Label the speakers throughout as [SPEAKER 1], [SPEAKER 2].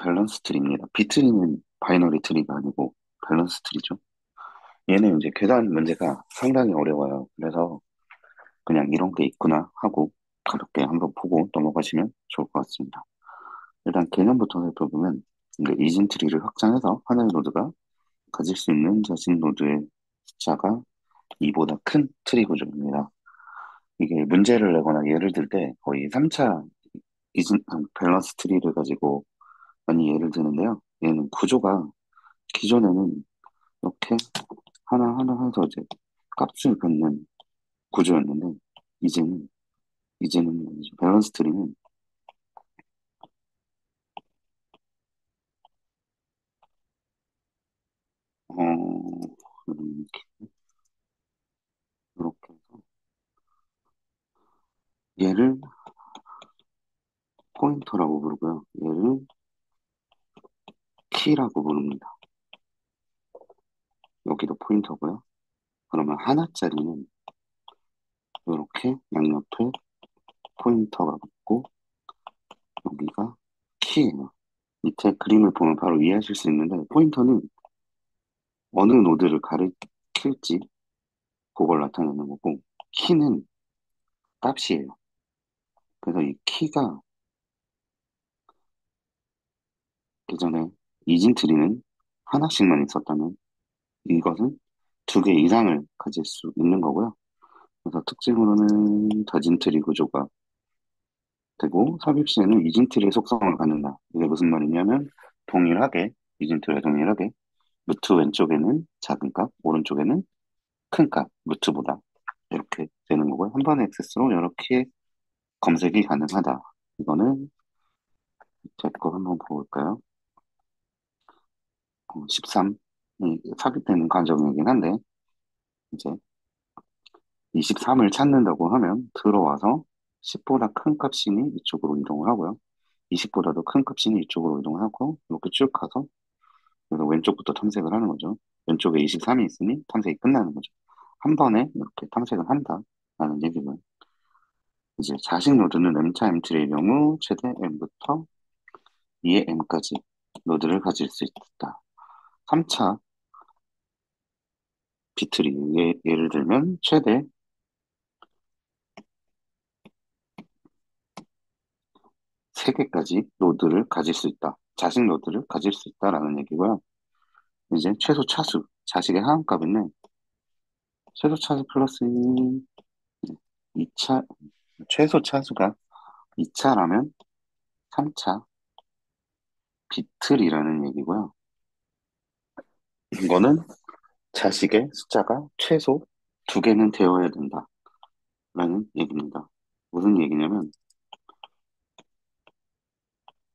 [SPEAKER 1] 밸런스 트리입니다. 비트리는 바이너리 트리가 아니고 밸런스 트리죠. 얘는 이제 계산 문제가 상당히 어려워요. 그래서 그냥 이런 게 있구나 하고 가볍게 한번 보고 넘어가시면 좋을 것 같습니다. 일단 개념부터 살펴보면 이제 이진 트리를 확장해서 하나의 노드가 가질 수 있는 자신 노드의 숫자가 2보다 큰 트리 구조입니다. 이게 문제를 내거나 예를 들 때 거의 3차 이진 밸런스 트리를 가지고 많이 예를 드는데요. 얘는 구조가 기존에는 이렇게 하나하나 해서 이제 값을 갖는 구조였는데, 이제는, 이제 밸런스 트리는, 이렇게 해서 얘를 포인터라고 부르고요. 얘를 키라고 부릅니다. 여기도 포인터고요. 그러면 하나짜리는 이렇게 양옆에 포인터가 붙고, 여기가 키예요. 밑에 그림을 보면 바로 이해하실 수 있는데, 포인터는 어느 노드를 가리킬지 그걸 나타내는 거고, 키는 값이에요. 그래서 이 키가 예전에 이진 트리는 하나씩만 있었다면 이것은 두 개 이상을 가질 수 있는 거고요. 그래서 특징으로는 다진 트리 구조가 되고 삽입 시에는 이진 트리의 속성을 갖는다. 이게 무슨 말이냐면 동일하게 이진 트리와 동일하게 무트 왼쪽에는 작은 값, 오른쪽에는 큰 값, 무트보다 이렇게 되는 거고요. 한 번의 액세스로 이렇게 검색이 가능하다. 이거는 제 거 한번 볼까요? 13이 삽입되는 과정이긴 한데 이제 23을 찾는다고 하면 들어와서 10보다 큰 값이니 이쪽으로 이동을 하고요. 20보다도 큰 값이니 이쪽으로 이동을 하고 이렇게 쭉 가서 그래서 왼쪽부터 탐색을 하는 거죠. 왼쪽에 23이 있으니 탐색이 끝나는 거죠. 한 번에 이렇게 탐색을 한다라는 얘기고요. 이제 자식 노드는 M차 M트리의 경우 최대 M부터 2의 M까지 노드를 가질 수 있다. 3차 비트리 예를 들면 최대 3개까지 노드를 가질 수 있다. 자식 노드를 가질 수 있다라는 얘기고요. 이제 최소 차수, 자식의 하한값인데, 최소 차수 플러스 2차, 최소 차수가 2차라면 3차 비틀이라는 얘기고요. 이거는 자식의 숫자가 최소 2개는 되어야 된다라는 얘기입니다. 무슨 얘기냐면,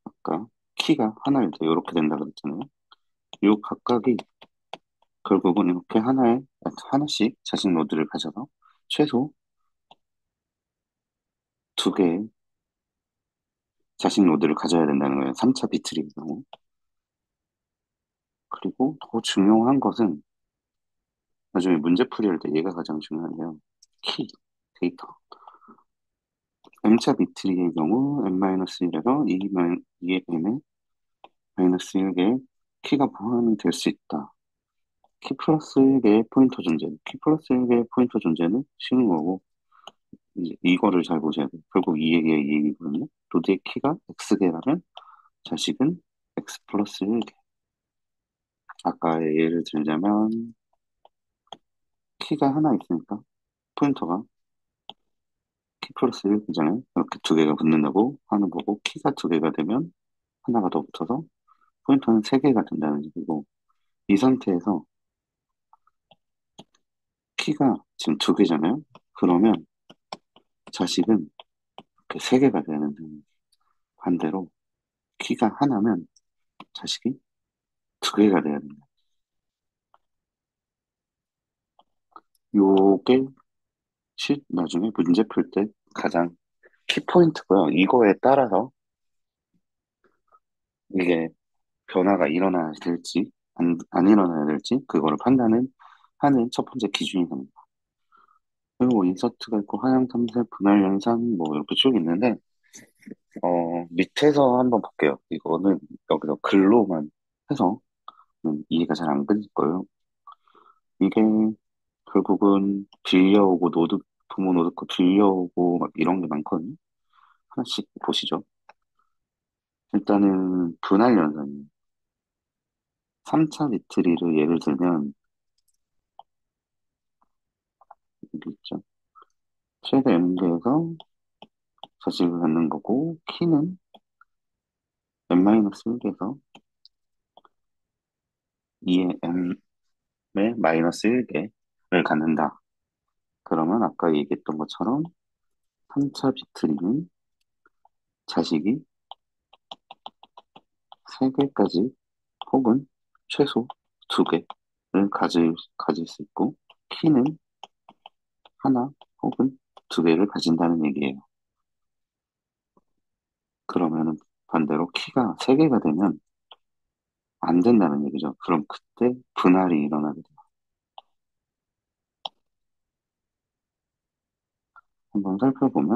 [SPEAKER 1] 아까 키가 하나일 때 이렇게 된다 그랬잖아요. 이 각각이 결국은 이렇게 하나씩 자식 노드를 가져서 최소 2개의 자식 노드를 가져야 된다는 거예요. 3차 비틀의 경우. 그리고 더 중요한 것은 나중에 문제풀이 할 때 얘가 가장 중요한데요. 키, 데이터. M차 비트리의 경우 n-1에서 2의 n에 마이너스 1개의 키가 보완이 될 수 있다. 키 플러스 1개의 포인터 존재. 키 플러스 1개의 포인터 존재는 쉬운 거고 이제 이거를 잘 보셔야 돼요. 결국 2의 개 2이거든요. 노드의 키가 x개라면 자식은 x 플러스 1개. 아까의 예를 들자면 키가 하나 있으니까 포인터가 키 플러스 1이잖아요. 이렇게 2개가 붙는다고 하는 거고, 키가 2개가 되면 하나가 더 붙어서 포인터는 3개가 된다는 얘기고, 이 상태에서 키가 지금 2개잖아요. 그러면 자식은 이렇게 3개가 되는 반대로 키가 하나면 자식이 2개가 돼야 된다. 요게 나중에 문제 풀 때 가장 키포인트고요. 이거에 따라서 이게 변화가 일어나야 될지, 안 일어나야 될지, 그거를 판단은 하는 첫 번째 기준이 됩니다. 그리고 인서트가 있고, 하향 탐색, 분할 연산, 뭐, 이렇게 쭉 있는데, 밑에서 한번 볼게요. 이거는 여기서 글로만 해서 이해가 잘 안 끊을 거예요. 이게 결국은 빌려오고 부모 노드 거 빌려오고 막 이런 게 많거든요. 하나씩 보시죠. 일단은 분할 연산이에요. 3차 리트리를 예를 들면 여기 있죠. 최대 m개에서 자식을 갖는 거고 키는 n-1개에서 2의 m의 마이너스 1개를 갖는다. 그러면 아까 얘기했던 것처럼 3차 비트리는 자식이 3개까지 혹은 최소 2개를 가질 수 있고 키는 하나 혹은 2개를 가진다는 얘기예요. 그러면은 반대로 키가 3개가 되면 안 된다는 얘기죠. 그럼 그때 분할이 일어나게 돼요. 한번 살펴보면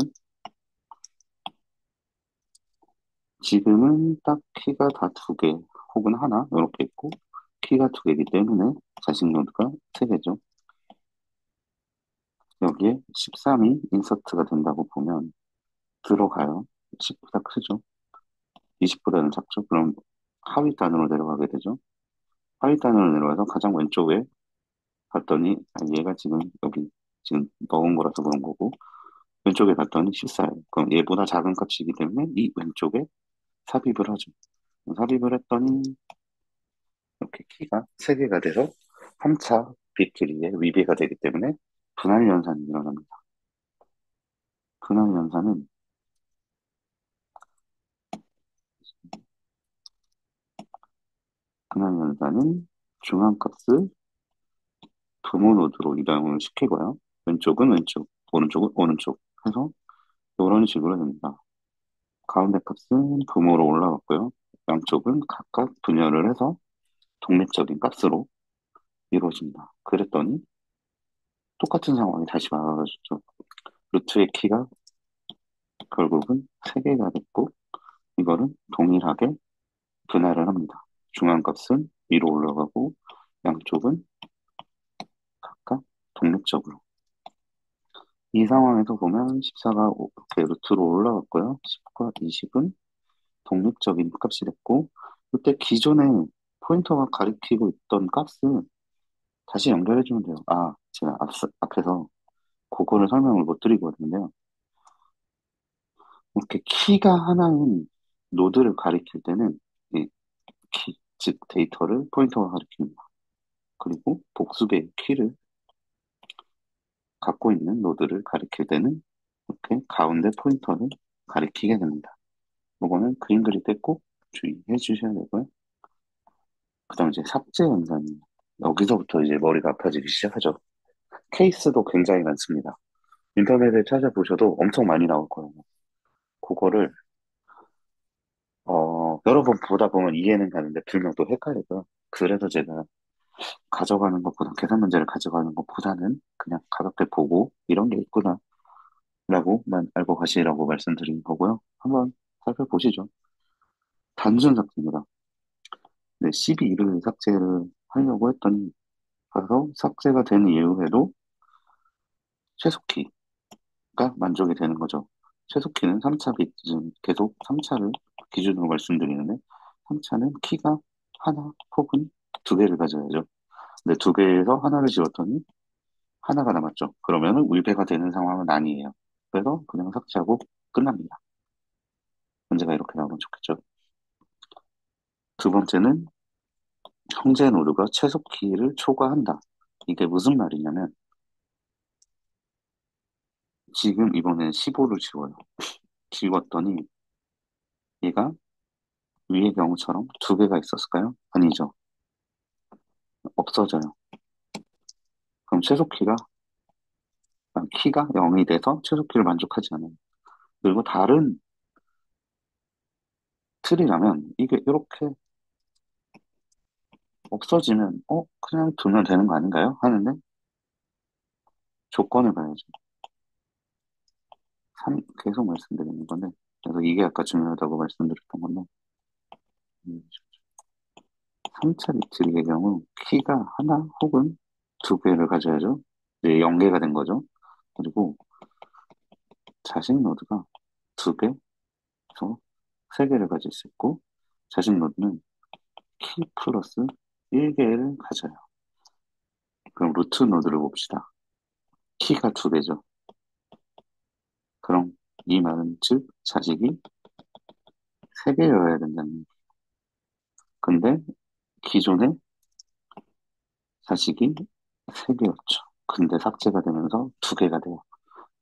[SPEAKER 1] 지금은 딱 키가 다 2개 혹은 하나 이렇게 있고 키가 2개이기 때문에 자식 노드가 3개죠. 여기에 13이 인서트가 된다고 보면 들어가요. 10보다 크죠. 20보다는 작죠. 그럼 하위 단으로 내려가게 되죠. 하위 단으로 내려가서 가장 왼쪽에 봤더니 얘가 지금 여기 지금 넣은 거라서 그런 거고 왼쪽에 봤더니 14예요. 그럼 얘보다 작은 값이기 때문에 이 왼쪽에 삽입을 하죠. 삽입을 했더니 이렇게 키가 3개가 돼서 3차 빗길이에 위배가 되기 때문에 분할 연산이 일어납니다. 분할 연산은 분할 연산은 중앙값을 부모 노드로 이동을 시키고요. 왼쪽은 왼쪽, 오른쪽은 오른쪽 해서 이런 식으로 됩니다. 가운데 값은 부모로 올라갔고요. 양쪽은 각각 분열을 해서 독립적인 값으로 이루어집니다. 그랬더니 똑같은 상황이 다시 막아가지고 루트의 키가 결국은 3개가 됐고 이거는 동일하게 분할을 합니다. 중앙값은 위로 올라가고 양쪽은 각각 독립적으로. 이 상황에서 보면 14가 이렇게 루트로 올라갔고요. 10과 20은 독립적인 값이 됐고 그때 기존에 포인터가 가리키고 있던 값을 다시 연결해주면 돼요. 제가 앞에서 그거를 설명을 못 드리고 있는데요. 이렇게 키가 하나인 노드를 가리킬 때는 이 즉 데이터를 포인터가 가리킵니다. 그리고 복수의 키를 갖고 있는 노드를 가리킬 때는 이렇게 가운데 포인터를 가리키게 됩니다. 이거는 그림 그릴 때 꼭 주의해 주셔야 되고요. 그 다음 이제 삭제 연산입니다. 여기서부터 이제 머리가 아파지기 시작하죠. 케이스도 굉장히 많습니다. 인터넷에 찾아보셔도 엄청 많이 나올 거예요. 그거를 여러 번 보다 보면 이해는 가는데 분명 또 헷갈리고요. 그래서 제가 가져가는 것보다 계산 문제를 가져가는 것보다는 그냥 가볍게 보고 이런 게 있구나 라고만 알고 가시라고 말씀드린 거고요. 한번 살펴보시죠. 단순 삭제입니다. 네, 12를 삭제를 하려고 했더니 가서 삭제가 된 이후에도 최소키가 만족이 되는 거죠. 최소키는 3차 비트는 계속 3차를 기준으로 말씀드리는데 3차는 키가 하나 혹은 2개를 가져야죠. 근데 2개에서 하나를 지웠더니 하나가 남았죠. 그러면은 위배가 되는 상황은 아니에요. 그래서 그냥 삭제하고 끝납니다. 문제가 이렇게 나오면 좋겠죠. 두 번째는 형제 노드가 최소 키를 초과한다. 이게 무슨 말이냐면 지금 이번엔 15를 지워요. 지웠더니 얘가 위의 경우처럼 2개가 있었을까요? 아니죠. 없어져요. 그럼 최소 키가 0이 돼서 최소 키를 만족하지 않아요. 그리고 다른 틀이라면 이게 이렇게 없어지면 그냥 두면 되는 거 아닌가요? 하는데 조건을 봐야죠. 계속 말씀드리는 건데 그래서 이게 아까 중요하다고 말씀드렸던 건데, 3차 리트릭의 경우 키가 하나 혹은 두 개를 가져야죠. 이제 연계가 된 거죠. 그리고 자식 노드가 두 개에서 세 개를 가질 수 있고, 자식 노드는 키 플러스 1개를 가져요. 그럼 루트 노드를 봅시다. 키가 두 개죠. 그럼 이 말은 즉 자식이 세 개여야 된다는 얘기. 근데 기존에 자식이 세 개였죠. 근데 삭제가 되면서 두 개가 돼요.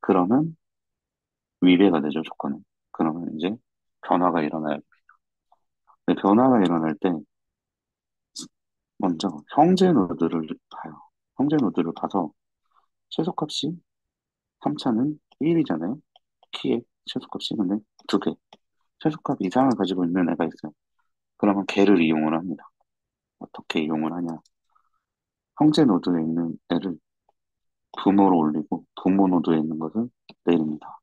[SPEAKER 1] 그러면 위배가 되죠, 조건은. 그러면 이제 변화가 일어나요. 근데 변화가 일어날 때 먼저 형제 노드를 봐요. 형제 노드를 봐서 최소값이 3차는 1이잖아요. 키의 최소값이 근데 두 개. 최소값 이상을 가지고 있는 애가 있어요. 그러면 걔를 이용을 합니다. 어떻게 이용을 하냐. 형제 노드에 있는 애를 부모로 올리고 부모 노드에 있는 것을 내립니다.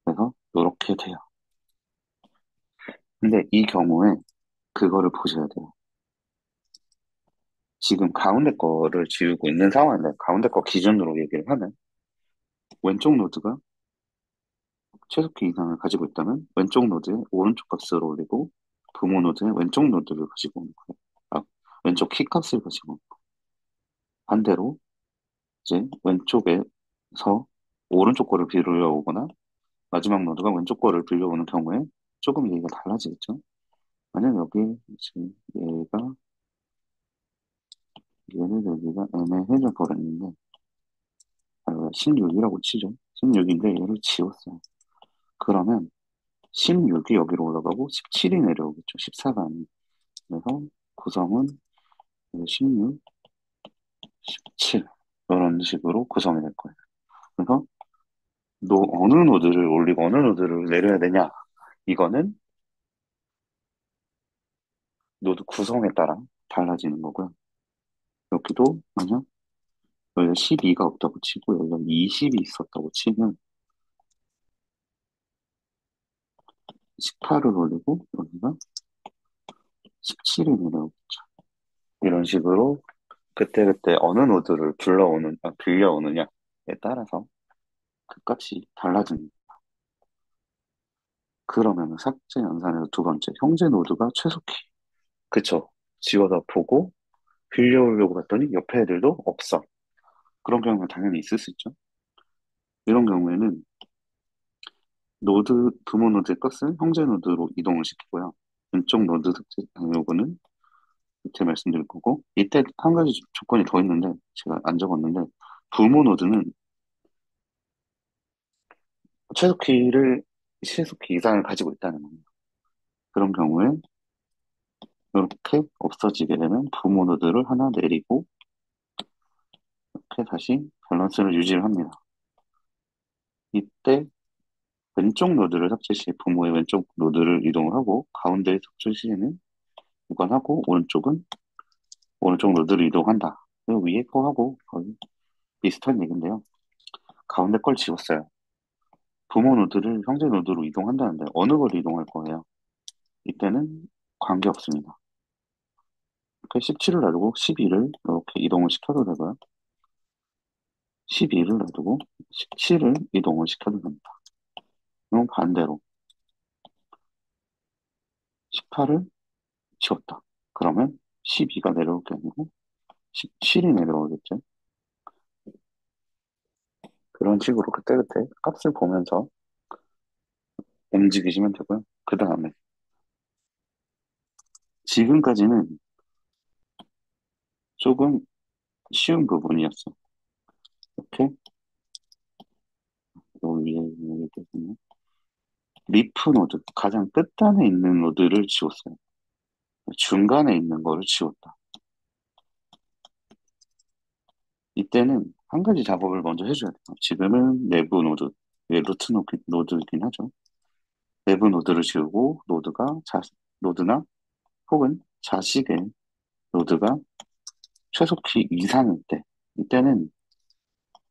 [SPEAKER 1] 그래서 이렇게 돼요. 근데 이 경우에 그거를 보셔야 돼요. 지금 가운데 거를 지우고 있는 상황인데 가운데 거 기준으로 얘기를 하면 왼쪽 노드가 최소키 이상을 가지고 있다면 왼쪽 노드에 오른쪽 값을 올리고 부모 노드에 왼쪽 노드를 가지고 오는 거예요. 아, 왼쪽 키 값을 가지고 오는 거예요. 반대로 이제 왼쪽에서 오른쪽 거를 빌려오거나 마지막 노드가 왼쪽 거를 빌려오는 경우에 조금 얘기가 달라지겠죠. 만약 여기 지금 얘를 여기가 애매해져 버렸는데 16이라고 치죠. 16인데 얘를 지웠어요. 그러면 16이 여기로 올라가고 17이 내려오겠죠. 14가 아니고. 그래서 구성은 16, 17 이런 식으로 구성이 될 거예요. 그래서 어느 노드를 올리고 어느 노드를 내려야 되냐 이거는 노드 구성에 따라 달라지는 거고요. 여기도 만약 여기가 12가 없다고 치고 여기가 20이 있었다고 치면 18을 올리고 여기가 17이 내려오겠죠. 이런 식으로 그때그때 어느 노드를 빌려오느냐에 따라서 그 값이 달라집니다. 그러면 삭제 연산에서 두 번째, 형제 노드가 최소키. 그쵸. 지워다 보고 빌려오려고 봤더니 옆에 애들도 없어. 그런 경우가 당연히 있을 수 있죠. 이런 경우에는 부모 노드의 값을 형제 노드로 이동을 시키고요. 왼쪽 노드 삭제, 요거는 밑에 말씀드릴 거고, 이때 한 가지 조건이 더 있는데, 제가 안 적었는데, 부모 노드는 최소키 이상을 가지고 있다는 겁니다. 그런 경우에 이렇게 없어지게 되면 부모 노드를 하나 내리고 이렇게 다시 밸런스를 유지를 합니다. 이때 왼쪽 노드를 삭제 시 부모의 왼쪽 노드를 이동을 하고 가운데 삭제 시에는 무관하고 오른쪽은 오른쪽 노드를 이동한다. 그리고 위에 거하고 거의 비슷한 얘기인데요. 가운데 걸 지웠어요. 부모 노드를 형제 노드로 이동한다는데 어느 걸 이동할 거예요? 이때는 관계없습니다. 이렇게 17을 놔두고 12를 이렇게 이동을 시켜도 되고요. 12를 놔두고 17을 이동을 시켜도 됩니다. 그럼 반대로 18을 지웠다. 그러면 12가 내려올 게 아니고 17이 내려오겠죠. 그런 식으로 그때그때 값을 보면서 움직이시면 되고요. 그 다음에 지금까지는 조금 쉬운 부분이었어. 이렇게 요 위에 이렇게 보면 리프 노드 가장 끝단에 있는 노드를 지웠어요. 중간에 있는 거를 지웠다. 이때는 한 가지 작업을 먼저 해줘야 돼요. 지금은 내부 노드, 루트 노드이긴 하죠. 내부 노드를 지우고 노드나 혹은 자식의 노드가 최소키 이상일 때 이때는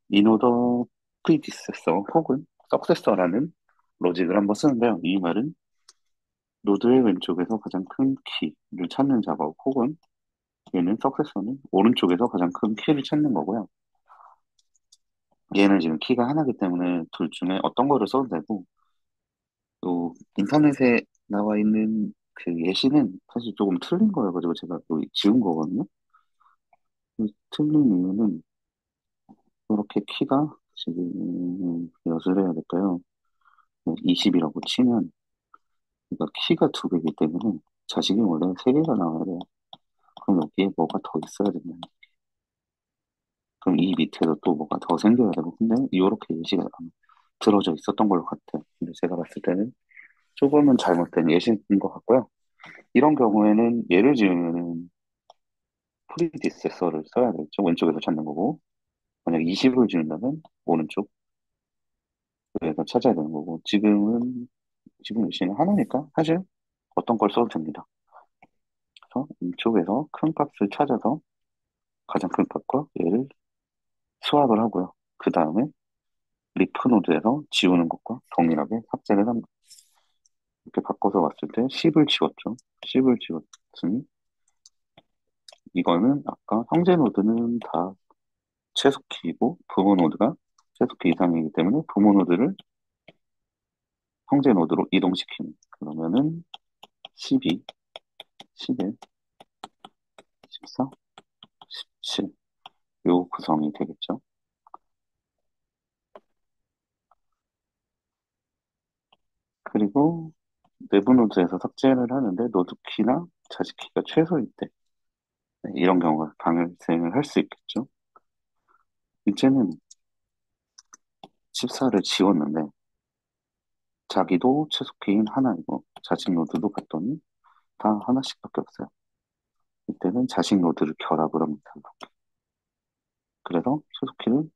[SPEAKER 1] 인오더 프리디세서 혹은 석세서라는 로직을 한번 쓰는데요. 이 말은 노드의 왼쪽에서 가장 큰 키를 찾는 작업 혹은 얘는 석세서는 오른쪽에서 가장 큰 키를 찾는 거고요. 얘는 지금 키가 하나이기 때문에 둘 중에 어떤 거를 써도 되고 또 인터넷에 나와 있는 그 예시는 사실 조금 틀린 거여가지고 제가 또 지운 거거든요. 이 틀린 이유는 이렇게 키가 지금 몇을 해야 될까요? 20이라고 치면 그러니까 키가 두 개이기 때문에 자식이 원래 세 개가 나와야 돼요. 그럼 여기에 뭐가 더 있어야 된다. 그럼 이 밑에도 또 뭐가 더 생겨야 되고 근데 이렇게 예시가 들어져 있었던 걸로 같아요. 근데 제가 봤을 때는 조금은 잘못된 예시인 것 같고요. 이런 경우에는 예를 지으면은 프리디세서를 써야 되겠죠. 왼쪽에서 찾는 거고 만약 20을 지른다면 오른쪽에서 찾아야 되는 거고 지금 예시는 하나니까 사실 어떤 걸 써도 됩니다. 그래서 이쪽에서 큰 값을 찾아서 가장 큰 값과 얘를 수합을 하고요. 그 다음에 리프 노드에서 지우는 것과 동일하게 삭제를 합니다. 이렇게 바꿔서 봤을 때 10을 지웠죠. 10을 지웠으니 이거는 아까 형제 노드는 다 최소키이고 부모 노드가 최소키 이상이기 때문에 부모 노드를 형제 노드로 이동시키는 그러면은 12, 11, 14, 17 요 구성이 되겠죠. 그리고 내부 노드에서 삭제를 하는데 노드 키나 자식 키가 최소일 때 네, 이런 경우가 발생을 할 수 있겠죠. 이제는 14를 지웠는데 자기도 최소키인 하나이고 자식 노드도 봤더니 다 하나씩밖에 없어요. 이때는 자식 노드를 결합을 합니다. 그래서 최소키를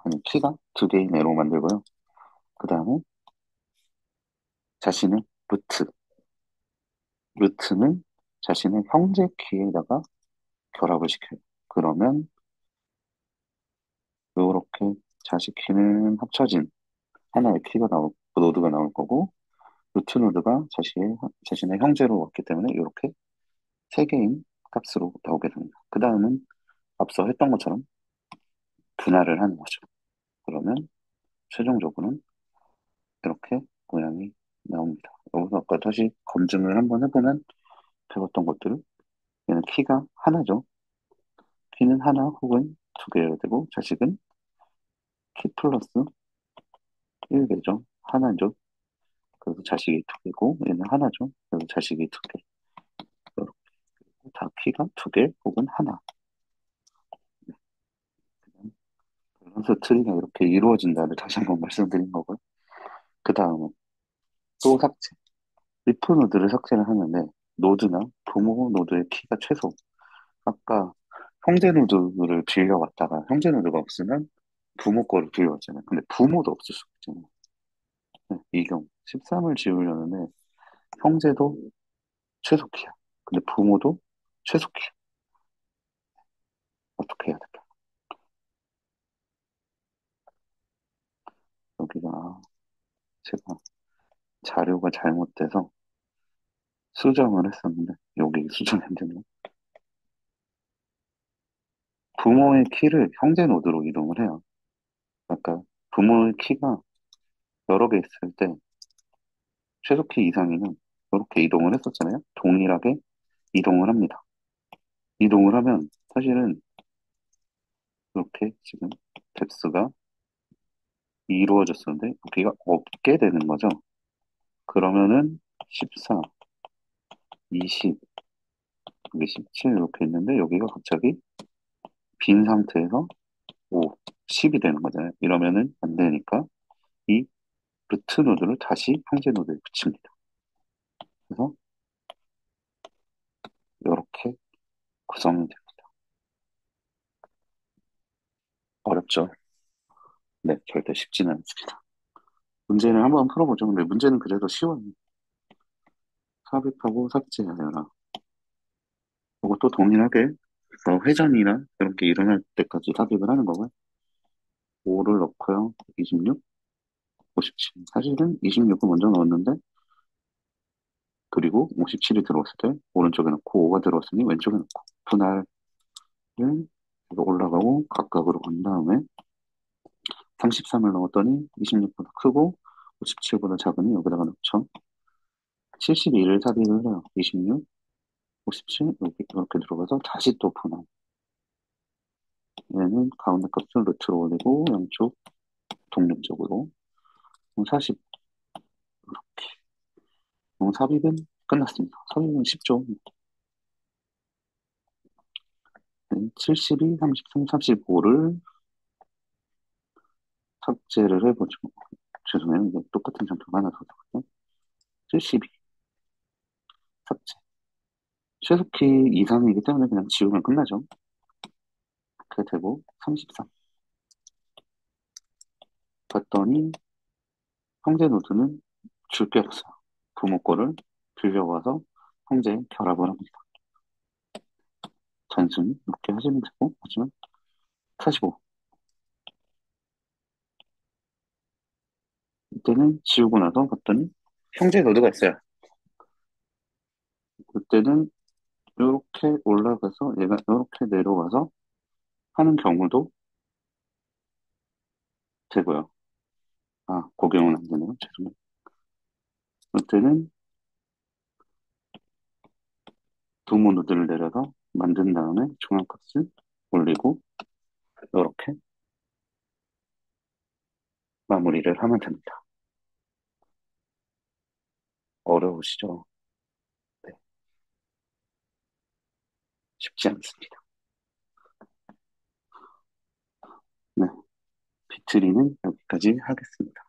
[SPEAKER 1] 아니 키가 두 개인 애로 만들고요. 그 다음에 자신의 루트는 자신의 형제 키에다가 결합을 시켜요. 그러면 이렇게 자식 키는 합쳐진 하나의 키가 나올 노드가 나올 거고 루트 노드가 자신의 형제로 왔기 때문에 이렇게 세 개인 값으로 나오게 됩니다. 그 다음은 앞서 했던 것처럼 분할을 하는 거죠. 그러면 최종적으로는 이렇게 모양이 나옵니다. 여기서 아까 다시 검증을 한번 해보면 배웠던 것들을 얘는 키가 하나죠. 키는 하나 혹은 두 개여야 되고 자식은 키 플러스 1개죠. 하나죠. 그래서 자식이 두 개고 얘는 하나죠. 그래서 자식이 두 개. 이렇게 다 키가 두 개 혹은 하나. 밸런스 트리가 이렇게 이루어진다를 다시 한번 말씀드린 거고요. 그 다음은 또 삭제. 리프 노드를 삭제를 하는데 노드나 부모 노드의 키가 최소. 아까 형제 노드를 빌려왔다가 형제 노드가 없으면 부모 거를 빌려왔잖아요. 근데 부모도 없을 수 있잖아요. 네, 이 경우 13을 지우려는데 형제도 최소 키야. 근데 부모도 최소 키야. 어떻게 해야 될까? 여기가 제가 자료가 잘못돼서 수정을 했었는데 여기 수정이 안 되네. 부모의 키를 형제 노드로 이동을 해요. 아까 부모의 키가 여러 개 있을 때 최소 키 이상이면 이렇게 이동을 했었잖아요. 동일하게 이동을 합니다. 이동을 하면 사실은 이렇게 지금 뎁스가 이루어졌었는데 여기가 없게 되는 거죠. 그러면은 14, 20, 여기 17 이렇게 있는데 여기가 갑자기 빈 상태에서 5, 10이 되는 거잖아요. 이러면은 안 되니까 이 루트 노드를 다시 형제 노드에 붙입니다. 그래서 이렇게 구성이 됩니다. 어렵죠? 네, 절대 쉽지는 않습니다. 문제는 한번 풀어보죠. 근데 문제는 그래도 쉬워요. 삽입하고 삭제하여라. 그것도 동일하게 회전이나 이런 게 일어날 때까지 삽입을 하는 거고요. 5를 넣고요. 26, 57. 사실은 26을 먼저 넣었는데, 그리고 57이 들어왔을 때, 오른쪽에 넣고 5가 들어왔으니 왼쪽에 넣고, 분할을 이거 올라가고 각각으로 간 다음에 33을 넣었더니 26보다 크고 57보다 작으니 여기다가 넣죠. 72를 삽입을 해요. 26, 57 이렇게 들어가서 다시 또 분할. 얘는 가운데 값을 루트로 올리고 양쪽 독립적으로 40 삽입은 끝났습니다. 삽입은 쉽죠. 72, 33, 35를 삭제를 해보죠. 죄송해요. 이게 똑같은 장표가 하나 더 들어갔네. 72 삭제. 최소키 이상이기 때문에 그냥 지우면 끝나죠. 그렇게 되고 33 봤더니 형제 노드는 줄 게 없어요. 부모 거를 빌려와서 형제에 결합을 합니다. 단순히 이렇게 하시면 되고 하지만 45 이때는 지우고 나서 봤더니 형제 노드가 있어요. 그때는 이렇게 올라가서 얘가 이렇게 내려와서 하는 경우도 되고요. 아, 그 경우는 안 되네요. 죄송해요. 이때는 부모 노드를 내려서 만든 다음에 중앙값을 올리고 이렇게 마무리를 하면 됩니다. 어려우시죠? 네, 쉽지 않습니다. 네, 비트리는 여기까지 하겠습니다.